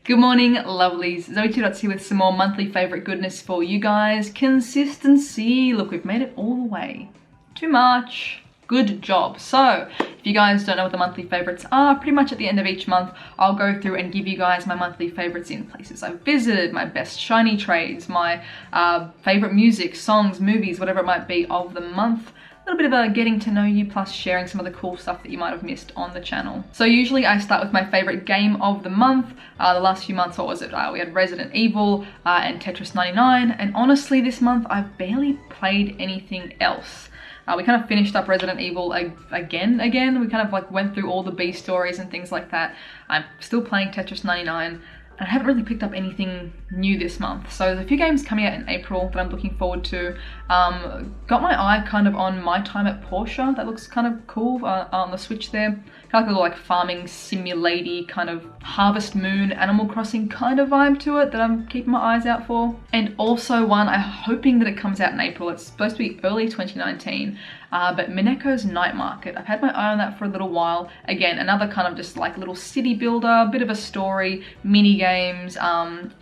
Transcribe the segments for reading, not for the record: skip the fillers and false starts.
Good morning, lovelies. ZoëTwoDots here with some more monthly favourite goodness for you guys. Consistency. Look, we've made it all the way to March. Good job. So, if you guys don't know what the monthly favourites are, pretty much at the end of each month, I'll go through and give you guys my monthly favourites in places I've visited, my best shiny trades, my favourite music, songs, movies, whatever it might be of the month. A little bit of a getting to know you plus sharing some of the cool stuff that you might have missed on the channel. So usually I start with my favorite game of the month. The last few months, what was it? We had Resident Evil and Tetris 99, and honestly this month I've barely played anything else. We kind of finished up Resident Evil again. We kind of like went through all the B stories and things like that. I'm still playing Tetris 99. I haven't really picked up anything new this month. So there's a few games coming out in April that I'm looking forward to. Got my eye kind of on My Time at Porsche. That looks kind of cool on the Switch there. Kind of like a little like farming simulaty kind of Harvest Moon, Animal Crossing kind of vibe to it that I'm keeping my eyes out for. And also one, I'm hoping that it comes out in April. It's supposed to be early 2019. But Mineko's Night Market. I've had my eye on that for a little while. Again, another kind of just like little city builder, bit of a story, mini games.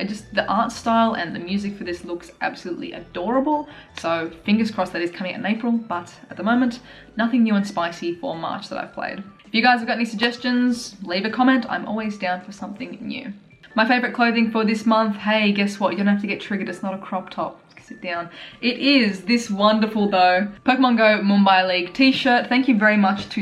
Just the art style and the music for this looks absolutely adorable. So fingers crossed that is coming out in April, but at the moment, nothing new and spicy for March that I've played. If you guys have got any suggestions, leave a comment. I'm always down for something new. My favorite clothing for this month, hey, guess what? You don't have to get triggered, it's not a crop top. Sit down. It is this wonderful though Pokémon GO Mumbai League t-shirt. Thank you very much to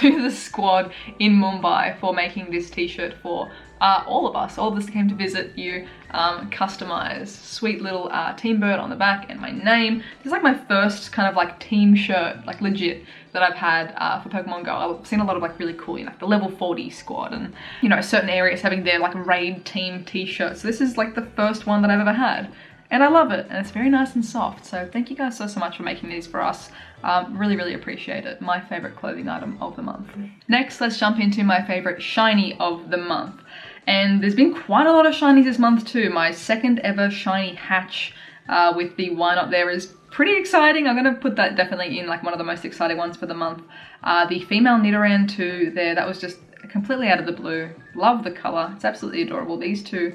the squad in Mumbai for making this t-shirt for all of us that came to visit you. Customized, sweet little team bird on the back and my name. This is like my first kind of like team shirt, like legit, that I've had for Pokemon GO. I've seen a lot of like really cool, you know, like the level 40 squad and, you know, certain areas having their like raid team t-shirts. So this is like the first one that I've ever had. And I love it, and it's very nice and soft. So thank you guys so much for making these for us. Really, really appreciate it. My favorite clothing item of the month. Next, let's jump into my favorite shiny of the month. And there's been quite a lot of shinies this month too. My second ever shiny hatch with the Why Not there is pretty exciting. I'm gonna put that definitely in like one of the most exciting ones for the month. The female Nidoran too there, that was just completely out of the blue. Love the color, it's absolutely adorable. These two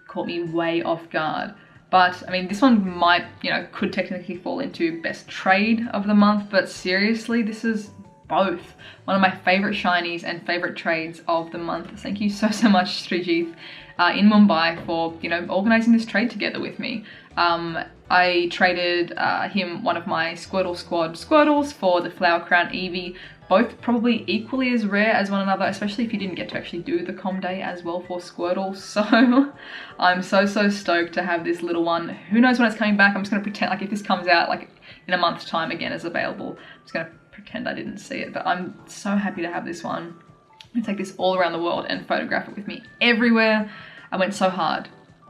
caught me way off guard. But I mean, this one might, you know, could technically fall into best trade of the month, but seriously, this is both one of my favorite shinies and favorite trades of the month. Thank you so much, Dji in Mumbai for, you know, organizing this trade together with me. I traded him one of my Squirtle Squad Squirtles for the Flower Crown Eevee. Both probably equally as rare as one another, especially if you didn't get to actually do the Com Day as well for Squirtle. So I'm so stoked to have this little one. Who knows when it's coming back? I'm just gonna pretend like if this comes out like in a month's time again as available, I'm just gonna pretend I didn't see it. But I'm so happy to have this one. I'm gonna take this all around the world and photograph it with me everywhere. I went so hard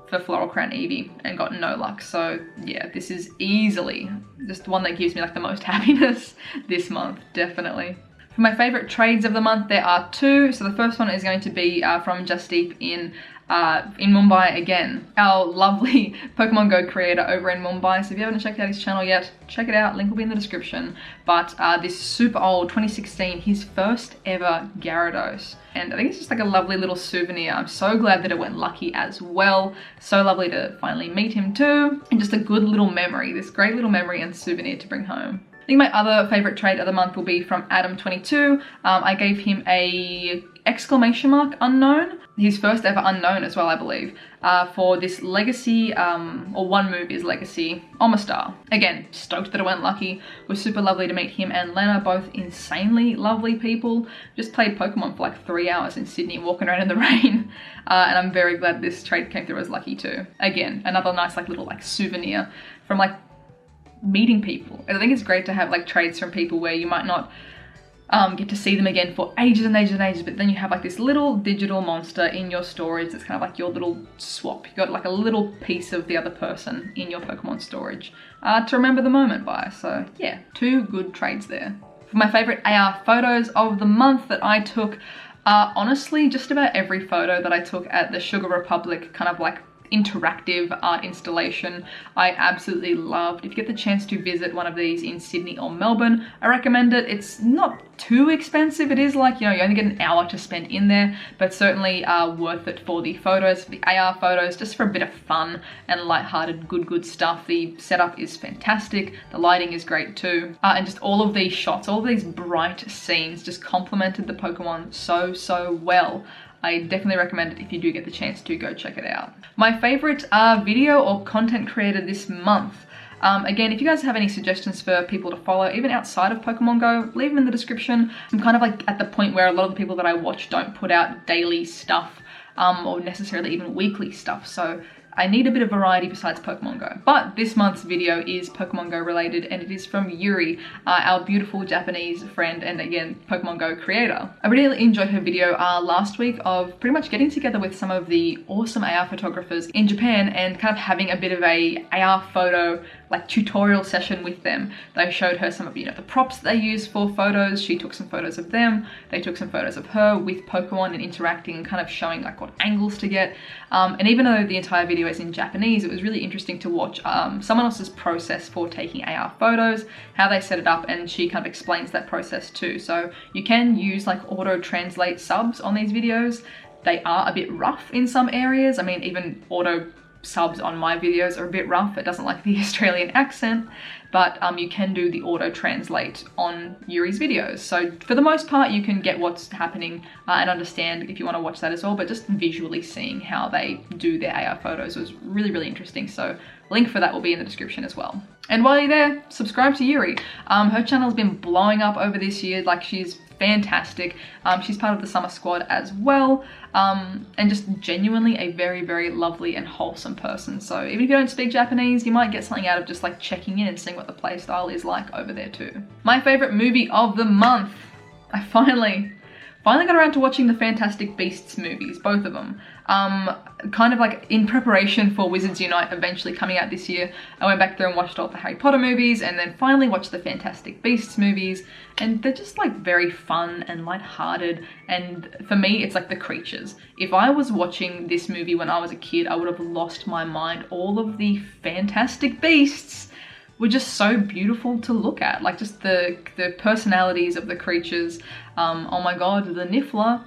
for Floral Crown Eevee and got no luck. So yeah, this is easily just the one that gives me like the most happiness this month, definitely. For my favorite trades of the month, there are two. So the first one is going to be from Justdeep in Mumbai again. Our lovely Pokemon GO creator over in Mumbai. So if you haven't checked out his channel yet, check it out. Link will be in the description. But this super old 2016, his first ever Gyarados. And I think it's just like a lovely little souvenir. I'm so glad that it went lucky as well. So lovely to finally meet him too. And just a good little memory, this great little memory and souvenir to bring home. I think my other favorite trade of the month will be from Adam22. I gave him a exclamation mark unknown, his first ever unknown as well, I believe, for this legacy, or one move is legacy, Omastar. Again, stoked that it went lucky. It was super lovely to meet him and Lena, both insanely lovely people. Just played Pokemon for like 3 hours in Sydney, walking around in the rain. And I'm very glad this trade came through as lucky too. Again, another nice like little like souvenir from like meeting people. I think it's great to have like trades from people where you might not get to see them again for ages and ages and ages, but then you have like this little digital monster in your storage that's kind of like your little swap. You got like a little piece of the other person in your Pokemon storage to remember the moment by. So yeah, two good trades there. For my favorite AR photos of the month that I took, honestly, just about every photo that I took at the Sugar Republic kind of like interactive art installation. I absolutely loved. If you get the chance to visit one of these in Sydney or Melbourne, I recommend it. It's not too expensive. It is like, you know, you only get an hour to spend in there, but certainly worth it for the photos, for the AR photos, just for a bit of fun and lighthearted good stuff. The setup is fantastic. The lighting is great too. And just all of these shots, all of these bright scenes just complemented the Pokemon so well. I definitely recommend it if you do get the chance to go check it out. My favorite video or content creator this month. Again, if you guys have any suggestions for people to follow, even outside of Pokemon Go, leave them in the description. I'm kind of like at the point where a lot of the people that I watch don't put out daily stuff or necessarily even weekly stuff. So I need a bit of variety besides Pokemon Go. But this month's video is Pokemon Go related, and it is from Yuri, our beautiful Japanese friend and again, Pokemon Go creator. I really enjoyed her video last week of pretty much getting together with some of the awesome AR photographers in Japan and kind of having a bit of a AR photo like tutorial session with them. They showed her some of, you know, the props they use for photos. She took some photos of them. They took some photos of her with Pokemon and interacting and kind of showing like what angles to get. And even though the entire video is in Japanese, it was really interesting to watch someone else's process for taking AR photos, how they set it up, and she kind of explains that process too. So you can use like auto translate subs on these videos. They are a bit rough in some areas. I mean, even auto subs on my videos are a bit rough. It doesn't like the Australian accent, but you can do the auto translate on Yuri's videos. So for the most part, you can get what's happening and understand if you want to watch that as well, but just visually seeing how they do their AR photos was really interesting. So link for that will be in the description as well. And while you're there, subscribe to Yuri. Her channel's been blowing up over this year. Like, she's fantastic. She's part of the summer squad as well, and just genuinely a very lovely and wholesome person. So even if you don't speak Japanese, you might get something out of just like checking in and seeing what the play style is like over there too. My favorite movie of the month. I finally got around to watching the Fantastic Beasts movies, both of them. Kind of like in preparation for Wizards Unite eventually coming out this year, I went back through and watched all the Harry Potter movies and then finally watched the Fantastic Beasts movies, and they're just like very fun and lighthearted, and for me it's like the creatures. If I was watching this movie when I was a kid, I would have lost my mind. All of the Fantastic Beasts were just so beautiful to look at, like just the personalities of the creatures. Oh my god, the Niffler,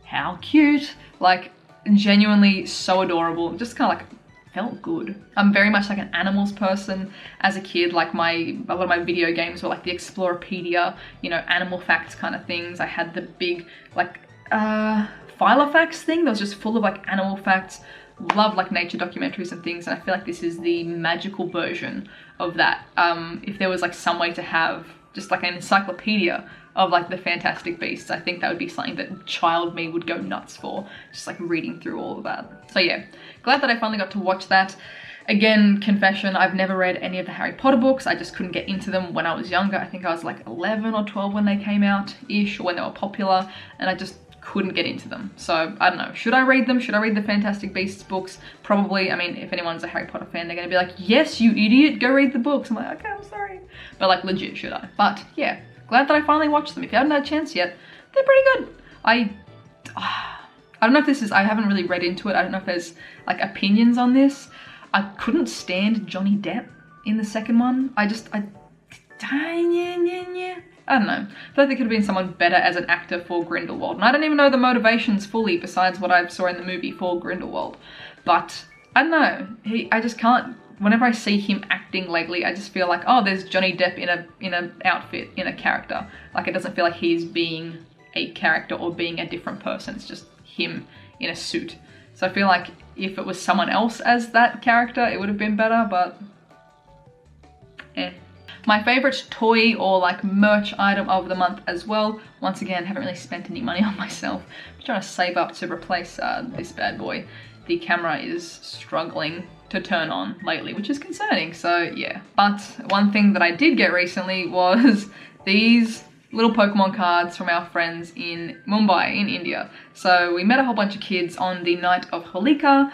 how cute, like genuinely so adorable, just kind of like felt good. I'm very much like an animals person as a kid. Like a lot of my video games were like the Explorapedia, you know, animal facts kind of things. I had the big like Filofax thing that was just full of like animal facts. Love like nature documentaries and things, and I feel like this is the magical version of that. If there was like some way to have just like an encyclopedia of like the Fantastic Beasts, I think that would be something that child me would go nuts for, just like reading through all of that. So yeah, glad that I finally got to watch that. Again, confession, I've never read any of the Harry Potter books. I just couldn't get into them when I was younger. I think I was like 11 or 12 when they came out-ish, or when they were popular, and I just couldn't get into them. So I don't know, should I read them? Should I read the Fantastic Beasts books? Probably. I mean, if anyone's a Harry Potter fan, they're gonna be like, yes, you idiot, go read the books. I'm like, okay, I'm sorry. But like legit, should I? But yeah, glad that I finally watched them. If you haven't had a chance yet, they're pretty good. I don't know if this is, I haven't really read into it. I don't know if there's like opinions on this. I couldn't stand Johnny Depp in the second one. I don't know. I feel like there could have been someone better as an actor for Grindelwald. And I don't even know the motivations fully besides what I saw in the movie for Grindelwald. But I don't know. I just can't, whenever I see him acting lately, I just feel like, oh, there's Johnny Depp in a outfit, in a character. Like, it doesn't feel like he's being a character or being a different person. It's just him in a suit. So I feel like if it was someone else as that character, it would have been better, but eh. My favorite toy or like merch item of the month as well. Once again, haven't really spent any money on myself. I'm trying to save up to replace this bad boy. The camera is struggling to turn on lately, which is concerning, so yeah. But one thing that I did get recently was these little Pokemon cards from our friends in Mumbai in India. So we met a whole bunch of kids on the night of Holika.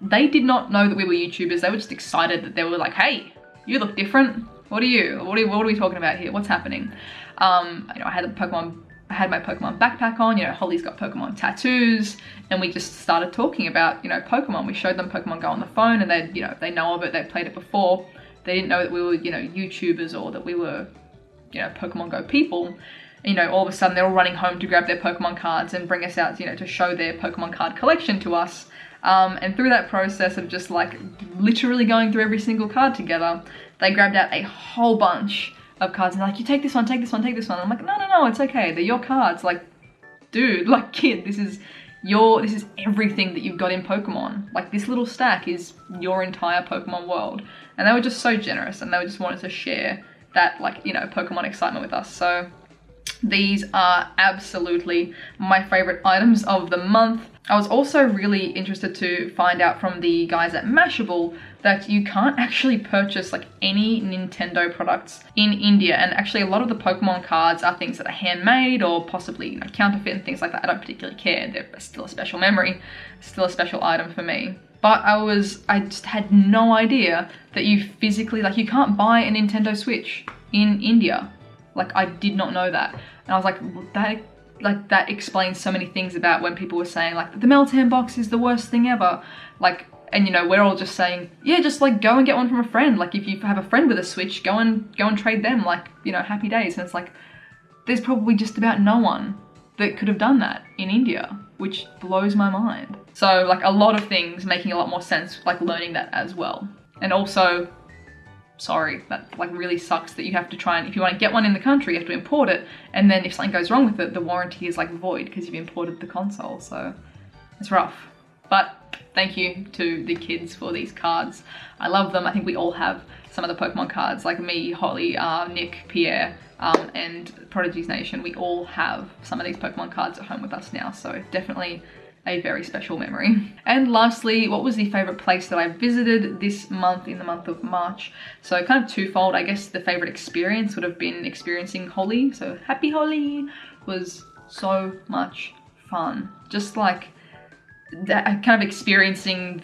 They did not know that we were YouTubers. They were just excited that they were like, hey, you look different. What are we talking about here? What's happening? You know, I had the Pokemon I had my Pokemon backpack on, you know, Holly's got Pokemon tattoos, and we just started talking about, you know, Pokemon. We showed them Pokemon Go on the phone, and they, you know, they know of it, they've played it before. They didn't know that we were, you know, YouTubers or that we were, you know, Pokemon Go people. You know, all of a sudden they're all running home to grab their Pokemon cards and bring us out, you know, to show their Pokemon card collection to us. And through that process of just like literally going through every single card together, they grabbed out a whole bunch of cards and they're like, you take this one, take this one, take this one. I'm like, no, it's okay. They're your cards. Like, dude, like kid, this is everything that you've got in Pokemon. Like this little stack is your entire Pokemon world. And they were just so generous and they just wanted to share that, like, you know, Pokemon excitement with us. So these are absolutely my favorite items of the month. I was also really interested to find out from the guys at Mashable that you can't actually purchase like any Nintendo products in India, and actually a lot of the Pokemon cards are things that are handmade or possibly, you know, counterfeit and things like that. I don't particularly care. They're still a special memory, still a special item for me. But I just had no idea that you physically, like, you can't buy a Nintendo Switch in India. Like, I did not know that. And I was like, well, that explains so many things about when people were saying like the MELTAN box is the worst thing ever. Like, and you know, we're all just saying, yeah, just like go and get one from a friend. Like if you have a friend with a Switch, go and trade them, like, you know, happy days. And it's like, there's probably just about no one that could have done that in India, which blows my mind. So like a lot of things making a lot more sense, like learning that as well. And also, sorry, that like really sucks that you have to try and, if you want to get one in the country, you have to import it, and then if something goes wrong with it, the warranty is like void because you've imported the console, so it's rough. But thank you to the kids for these cards. I love them. I think we all have some of the Pokemon cards, like me, Holly, Nick, Pierre, and Prodigy's Nation. We all have some of these Pokemon cards at home with us now, so definitely a very special memory. And lastly, what was the favorite place that I visited this month, in the month of March? So kind of twofold. I guess the favorite experience would have been experiencing Holi. So happy Holi was so much fun. Just like that, kind of experiencing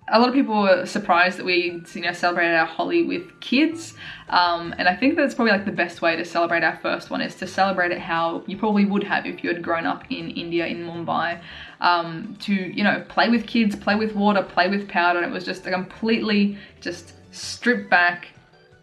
a lot of people were surprised that we, you know, celebrated our Holi with kids. And I think that's probably like the best way to celebrate our first one, is to celebrate it how you probably would have if you had grown up in India, in Mumbai. To, you know, play with kids, play with water, play with powder. And it was just a completely just stripped back,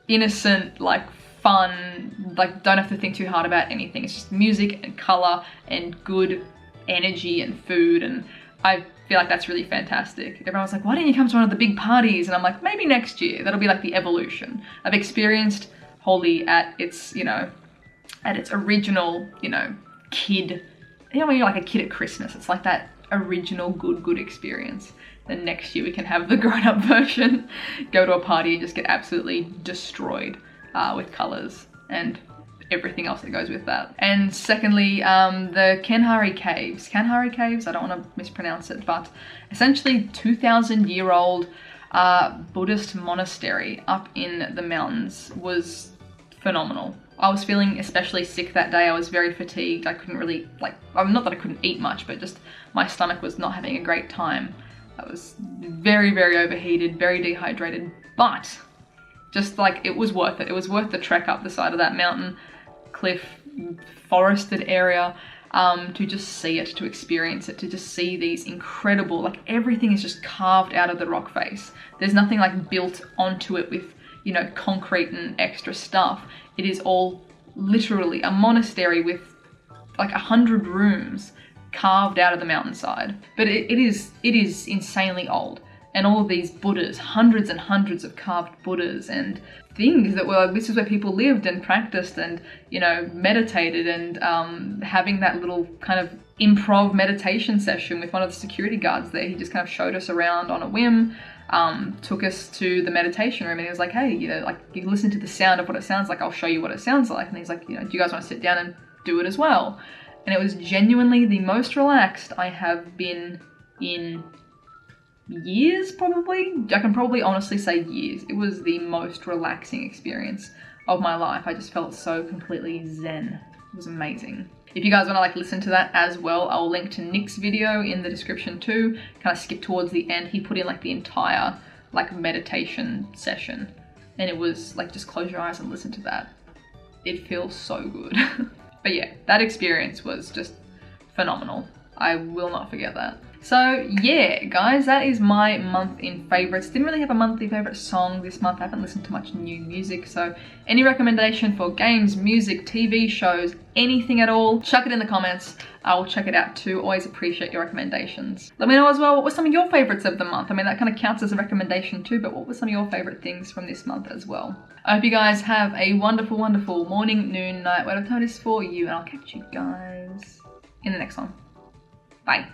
innocent, like fun, like don't have to think too hard about anything. It's just music and color and good energy and food, and I feel like that's really fantastic. Everyone was like, why didn't you come to one of the big parties? And I'm like, maybe next year. That'll be like the evolution. I've experienced Holi at its, you know, at its original, you know, kid, you know, when you're like a kid at Christmas, it's like that original good experience. Then next year we can have the grown-up version, go to a party and just get absolutely destroyed with colors and everything else that goes with that. And secondly, the Kanhari Caves. Kanhari Caves, I don't want to mispronounce it, but essentially 2,000-year-old Buddhist monastery up in the mountains was phenomenal. I was feeling especially sick that day. I was very fatigued. I couldn't really, like, not that I couldn't eat much, but just my stomach was not having a great time. I was very, very overheated, very dehydrated, but just like, it was worth it. It was worth the trek up the side of that mountain, cliff, forested area, to just see it, to experience it, to just see these incredible, like everything is just carved out of the rock face. There's nothing like built onto it with, you know, concrete and extra stuff. It is all literally a monastery with like 100 rooms carved out of the mountainside. But it is insanely old. And all of these Buddhas, hundreds and hundreds of carved Buddhas and things that were, this is where people lived and practiced and, you know, meditated, and having that little kind of improv meditation session with one of the security guards there. He just kind of showed us around on a whim, took us to the meditation room, and he was like, hey, you know, like, you can listen to the sound of what it sounds like, I'll show you what it sounds like. And he's like, you know, do you guys want to sit down and do it as well? And it was genuinely the most relaxed I have been in years, probably. I can probably honestly say years. It was the most relaxing experience of my life. I just felt so completely zen. It was amazing. If you guys want to like listen to that as well, I'll link to Nick's video in the description too. Kind of skip towards the end. He put in like the entire like meditation session, and it was like, just close your eyes and listen to that. It feels so good. But yeah, that experience was just phenomenal. I will not forget that. So yeah, guys, that is my month in favorites. Didn't really have a monthly favorite song this month. I haven't listened to much new music. So any recommendation for games, music, TV shows, anything at all, chuck it in the comments. I will check it out too. Always appreciate your recommendations. Let me know as well, what were some of your favorites of the month? I mean, that kind of counts as a recommendation too, but what were some of your favorite things from this month as well? I hope you guys have a wonderful, wonderful morning, noon, night, whatever time it is for you, and I'll catch you guys in the next one. Bye.